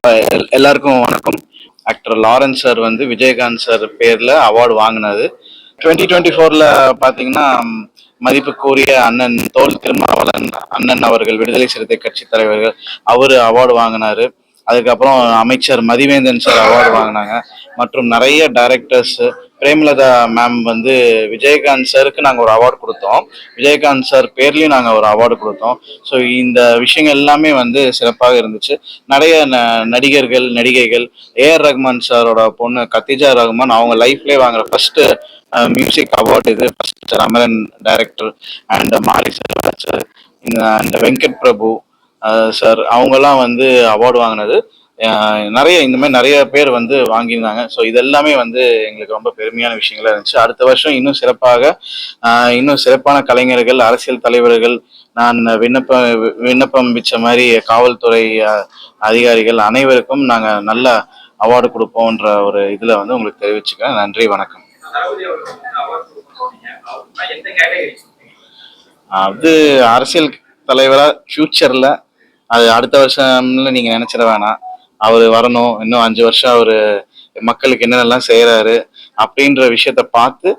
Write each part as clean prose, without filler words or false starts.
எல்லாருக்கும் வணக்கம். Actor Lawrence sir வந்து விஜயகாந்த் சார் பேர்ல அவார்டு வாங்கினது 2024ல பாத்தீங்கன்னா மதிப்புக்குரிய அண்ணன் தோல் திருமாவளவன் அண்ணன் அவர்கள் விடுதலை சிறுத்தை கட்சி தலைவர்கள் அவரு அவார்டு வாங்கினாரு. அதுக்கப்புறம் அமைச்சர் மதிவேந்தன் சார் அவார்டு வாங்கினாங்க. மற்றும் நிறைய டைரக்டர்ஸ், பிரேமலதா மேம் வந்து விஜயகாந்த் சாருக்கு நாங்கள் ஒரு அவார்டு கொடுத்தோம். விஜயகாந்த் சார் பேர்லயும் நாங்கள் ஒரு அவார்டு கொடுத்தோம். ஸோ இந்த விஷயங்கள் எல்லாமே வந்து சிறப்பாக இருந்துச்சு. நிறைய நடிகர்கள் நடிகைகள், ஏஆர் ரஹ்மான் சாரோட பொண்ணு கத்திஜா ரஹ்மான் அவங்க லைஃப்லேயே வாங்குற ஃபர்ஸ்ட் மியூசிக் அவார்டு இது. ஃபர்ஸ்ட் அமரன் டைரக்டர் அண்ட் மாரி Selvaraj sir and Venkat Prabhu sir அவங்கெல்லாம் வந்து அவார்டு வாங்கினது. நிறைய இந்த மாதிரி நிறைய பேர் வந்து வாங்கியிருந்தாங்க. ஸோ இதெல்லாமே வந்து எங்களுக்கு ரொம்ப பெருமையான விஷயங்களா இருந்துச்சு. அடுத்த வருஷம் இன்னும் சிறப்பாக இன்னும் சிறப்பான கலைஞர்கள், அரசியல் தலைவர்கள், நான் விண்ணப்பம் வச்ச மாதிரி காவல்துறை அதிகாரிகள் அனைவருக்கும் நாங்கள் நல்ல அவார்டு கொடுப்போம்ன்ற ஒரு இதில் வந்து உங்களுக்கு தெரிவிச்சுக்கிறேன். நன்றி, வணக்கம். அது அரசியல் தலைவரா ஃபியூச்சர்ல அது அடுத்த வருஷம்ல நீங்க நினைச்சிட வேணாம். அவர் வரணும், இன்னும் 5 வருஷம் அவரு மக்களுக்கு என்னென்னலாம் செய்யறாரு அப்படின்ற விஷயத்த பார்த்து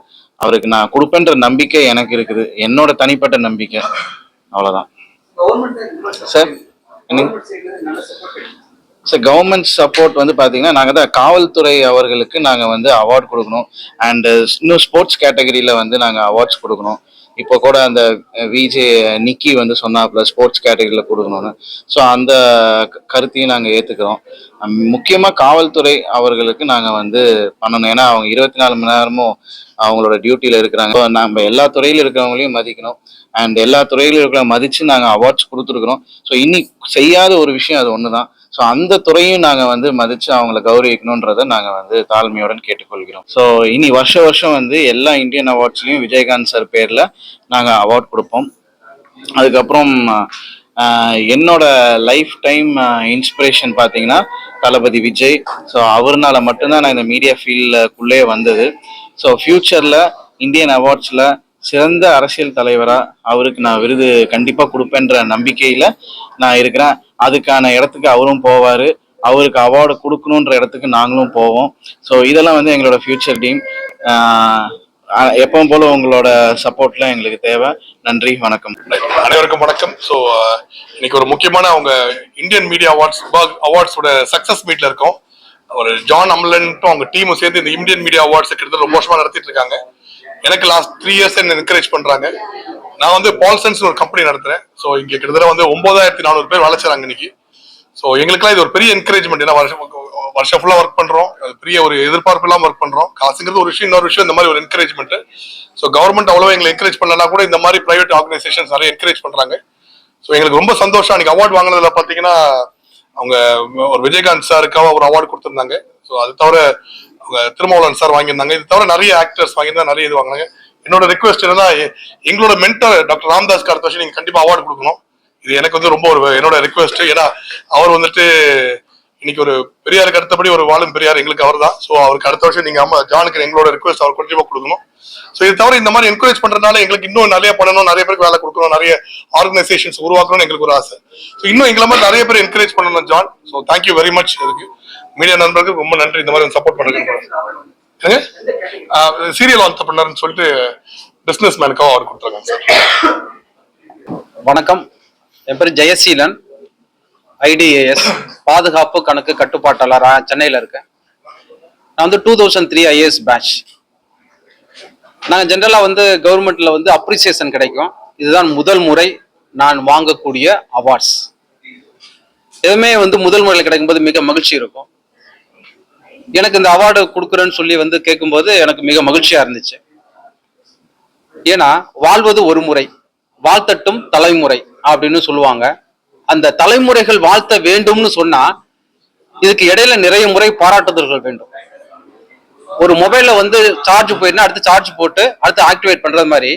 அவருக்கு நான் கொடுப்பேன்ற நம்பிக்கை எனக்கு இருக்குது. என்னோட தனிப்பட்ட நம்பிக்கை, அவ்வளவுதான் சார். சார் கவர்மெண்ட் சப்போர்ட் வந்து பாத்தீங்கன்னா நாங்கள் தான் காவல்துறை அவர்களுக்கு நாங்கள் வந்து அவார்ட் கொடுக்கணும். அண்ட் இன்னும் ஸ்போர்ட்ஸ் கேட்டகரியில வந்து நாங்கள் அவார்ட்ஸ் கொடுக்கணும். இப்போ கூட அந்த விஜே நிக்கி வந்து சொன்னாப்புல ஸ்போர்ட்ஸ் கேட்டகரியில் கொடுக்கணும்னு. ஸோ அந்த கருத்தையும் நாங்கள் ஏற்றுக்கிறோம். முக்கியமாக காவல்துறை அவர்களுக்கு நாங்கள் வந்து பண்ணணும். ஏன்னா அவங்க 24 மணி நேரமும் அவங்களோட டியூட்டியில் இருக்கிறாங்க. நம்ம எல்லா துறையில இருக்கிறவங்களையும் மதிக்கணும். அண்ட் எல்லா துறையிலும் இருக்கிற மதித்து நாங்கள் அவார்ட்ஸ் கொடுத்துருக்குறோம். ஸோ இனி செய்யாத ஒரு விஷயம் அது ஒன்று தான். ஸோ அந்த துறையும் நாங்கள் வந்து மதித்து அவங்கள கௌரவிக்கணுன்றதை நாங்கள் வந்து தாழ்மையுடன் கேட்டுக்கொள்கிறோம். ஸோ இனி வருஷம் வந்து எல்லா இந்தியன் அவார்ட்ஸ்லையும் விஜயகாந்த் சார் பேரில் நாங்கள் அவார்ட் கொடுப்போம். அதுக்கப்புறம் என்னோட லைஃப் டைம் இன்ஸ்பிரேஷன் பார்த்தீங்கன்னா தளபதி விஜய். ஸோ அவர்னால மட்டும்தான் நான் இந்த மீடியா ஃபீல்டுக்குள்ளே வந்தது. ஸோ ஃபியூச்சரில் இந்தியன் அவார்ட்ஸில் சிறந்த அரசியல் தலைவரா அவருக்கு நான் விருது கண்டிப்பாக கொடுப்பேன்ற நம்பிக்கையில் நான் இருக்கிறேன். அதுக்கான இடத்துக்கு அவரும் போவார். அவருக்கு அவார்டு கொடுக்கணுன்ற இடத்துக்கு நாங்களும் போவோம். ஸோ இதெல்லாம் வந்து எங்களோட ஃபியூச்சர் டீம். எப்பவும் போல உங்களோட சப்போர்ட்லாம் எங்களுக்கு தேவை. நன்றி, வணக்கம். அனைவருக்கும் வணக்கம். ஸோ இன்னைக்கு ஒரு முக்கியமான அவங்க இந்தியன் மீடியா அவார்ட்ஸோட சக்சஸ் மீட்ல இருக்கோம். ஒரு ஜான் அம்லன்ட்டும் அவங்க டீமும் சேர்ந்து இந்த இந்தியன் மீடியா அவார்ட்ஸ் கிட்டத்தட்ட ரொம்ப வருஷமா நடத்திட்டு இருக்காங்க. எனக்கு லாஸ்ட் 3 இயர்ஸ் என்ன என்கரேஜ் பண்றாங்க. நான் வந்து பால்சன்ஸ் ஒரு கம்பெனி நடத்துறேன். ஸோ இங்க கிட்டத்தட்ட வந்து 9400 பேர் வேலை செய்றாங்க இன்னைக்கு. ஸோ எங்களுக்குலாம் இது ஒரு பெரிய என்கரேஜ்மெண்ட். ஏன்னா வருஷம் ஃபுல்லா ஒர்க் பண்றோம். பெரிய ஒரு எதிர்பார்ப்பு இல்லாம ஒர்க் பண்றோம். காசுங்கிறது ஒரு விஷயம், இன்னொரு விஷயம் இந்த மாதிரி ஒரு என்கரேஜ்மெண்ட். ஸோ கவர்மெண்ட் அவ்வளவு எங்களை என்கரேஜ் பண்ணலன்னா கூட இந்த மாதிரி பிரைவேட் ஆர்கனைசேஷன்ஸ் நிறைய என்கரேஜ் பண்றாங்க. ஸோ எங்களுக்கு ரொம்ப சந்தோஷம். அன்னைக்கு அவார்டு வாங்கினதுல பாத்தீங்கன்னா அவங்க ஒரு விஜயகாந்த் சாருக்காக ஒரு அவார்டு கொடுத்திருந்தாங்க. ஸோ அது தவிர அவங்க திருமாவளவன் சார் வாங்கியிருந்தாங்க. இது தவிர நிறைய ஆக்டர்ஸ் வாங்கியிருந்தா நிறைய இது வாங்கினாங்க. என்னோட ரிக்வெஸ்ட் என்னன்னா, எங்களோட மென்டர் டாக்டர் ராம்தாஸ்க்கு அடுத்த வருஷம் நீங்க கண்டிப்பா அவார்டு கொடுக்கணும். இது எனக்கு வந்து ரொம்ப என்னோட ரிக்வெஸ்ட். ஏன்னா அவர் வந்துட்டு இன்னைக்கு ஒரு பெரியாருக்கு அடுத்தபடி ஒரு வாழும் பெரியார் எங்களுக்கு அவர் தான். ஸோ அவருக்கு அடுத்த வருஷம் நீங்க ஜானுக்கு எங்களோட ரிக்வெஸ்ட் அவர் கண்டிப்பா கொடுக்கணும். ஸோ இது தவிர இந்த மாதிரி என்கரேஜ் பண்றதுனால எங்களுக்கு இன்னும் நிறைய பண்ணணும், நிறைய பேருக்கு வேலை கொடுக்கணும், நிறைய ஆர்கனைசேஷன்ஸ் உருவாக்கணும்னு எங்களுக்கு ஒரு ஆசை. ஸோ இன்னும் எங்களை மாதிரி நிறைய பேர் என்கரேஜ் பண்ணணும் John. So thank you very much. இதுக்கு மீடியா நண்பர்களுக்கு ரொம்ப நன்றி இந்த மாதிரி சப்போர்ட் பண்ணுறதுக்கு. சீரியல் ஆண்டர்பிரனர்னு சொல்லிட்டு பிசினஸ் மேனுக்காக அவர் கொடுத்துருக்காங்க சார். வணக்கம், என் பேர் ஜெயசீலன். ஐடிஏஎஸ் பாதுகாப்பு கணக்கு கட்டுப்பாட்டாளர் சென்னையில் இருக்கேன். நான் வந்து 2003 ஐஏஎஸ் பேட்ச். நாங்கள் ஜென்ரலாக வந்து கவர்மெண்ட்ல வந்து அப்ரிசியேஷன் கிடைக்கும். இதுதான் முதல் முறை நான் வாங்கக்கூடிய அவார்ட்ஸ். எதுவுமே வந்து முதல் முறையில் கிடைக்கும்போது மிக மகிழ்ச்சி இருக்கும். எனக்கு இந்த அவார்டு கொடுக்குறேன்னு சொல்லி வந்து கேட்கும்போது எனக்கு மிக மகிழ்ச்சியா இருந்துச்சு. ஏன்னா வாழ்வது ஒரு முறை, வாழ்த்தட்டும் தலைமுறை அப்படின்னு சொல்லுவாங்க. அந்த தலைமுறைகள் வாழ்த்த வேண்டும்னு சொன்னா இதுக்கு இடையில நிறைய முறை பாராட்டுதல்கள் வேண்டும். ஒரு மொபைல்ல வந்து சார்ஜ் போயிருந்தா அடுத்து சார்ஜ் போட்டு அடுத்து ஆக்டிவேட் பண்றது மாதிரி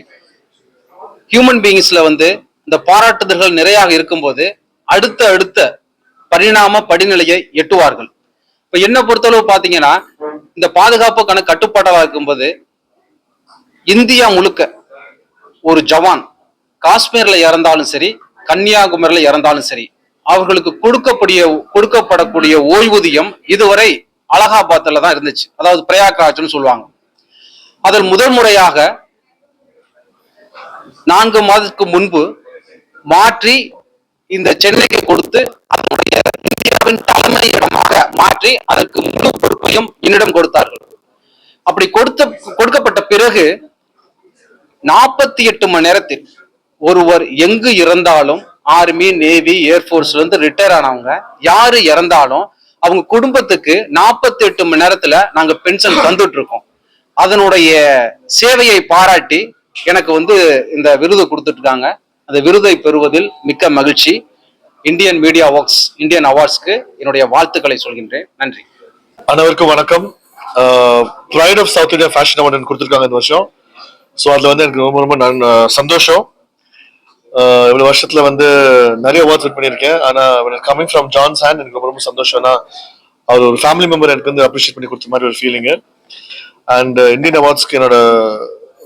ஹியூமன் பீயிங்ஸ்ல வந்து இந்த பாராட்டுதல்கள் நிறைய இருக்கும்போது அடுத்த பரிணாம படிநிலையை எட்டுவார்கள். இப்ப என்ன பொறுத்தளவு பாத்தீங்கன்னா, இந்த பாதுகாப்பு கணக்கு கட்டுப்பாட்டாளா இருக்கும்போது இந்தியா முழுக்க ஒரு ஜவான் காஷ்மீர்ல இறந்தாலும் சரி, கன்னியாகுமரியில இறந்தாலும் சரி, அவர்களுக்கு கொடுக்கப்படக்கூடிய ஓய்வூதியம் இதுவரை அலகாபாத்ல தான் இருந்துச்சு, அதாவது பிரயாக்ராஜ்னு சொல்லுவாங்க. அதில் முதல் முறையாக 4 மாதத்துக்கு முன்பு மாற்றி இந்த சென்னைக்கு கொடுத்து அதனுடைய இந்தியாவின் தலைமையிடமாக மாற்றி அதற்கு முழு பொறுப்பையும் என்னிடம் கொடுத்தார்கள். அப்படி கொடுக்கப்பட்ட பிறகு 48 மணி நேரத்தில் ஒருவர் எங்கு இறந்தாலும், ஆர்மி, நேவி, ஏர்போர்ஸ்ல இருந்து ரிட்டையர் ஆனவங்க யாரு இறந்தாலும் அவங்க குடும்பத்துக்கு 48 மணி நேரத்துல நாங்க பென்ஷன் தந்துட்டு இருக்கோம். அதனுடைய சேவையை பாராட்டி எனக்கு இந்த விருது கொடுத்துட்டு இருக்காங்க. அந்த விருதை பெறுவதில் மிக்க மகிழ்ச்சி. இந்தியன் மீடியா ஒர்க்ஸ் இந்தியன் அவார்ட்ஸ்க்கு என்னுடைய வாழ்த்துக்களை சொல்கின்றேன். நன்றி. அனைவருக்கும் வணக்கம். Pride of South India fashion award கொடுத்துருக்காங்க இந்த வருஷம். ஸோ அதில் எனக்கு ரொம்ப ரொம்ப சந்தோஷம். இவ்வளவு வருஷத்துல நிறைய அவார்ட்ஸ் வின் பண்ணியிருக்கேன். ஆனால் கமிங் ஃப்ரம் ஜான்ஸ் ஹேண்ட் எனக்கு ரொம்ப ரொம்ப சந்தோஷம்னா அவர் ஒரு ஃபேமிலி மெம்பர் எனக்கு அப்ரிஷியேட் பண்ணி கொடுத்த மாதிரி ஒரு ஃபீலிங்கு. அண்ட் இந்தியன் அவார்ட்ஸ்க்கு என்னோட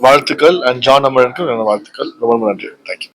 வாழ்த்துக்கள், அண்ட் ஜான் அமரனுக்கு என்னோட வாழ்த்துக்கள். ரொம்ப ரொம்ப நன்றி. தேங்க்யூ.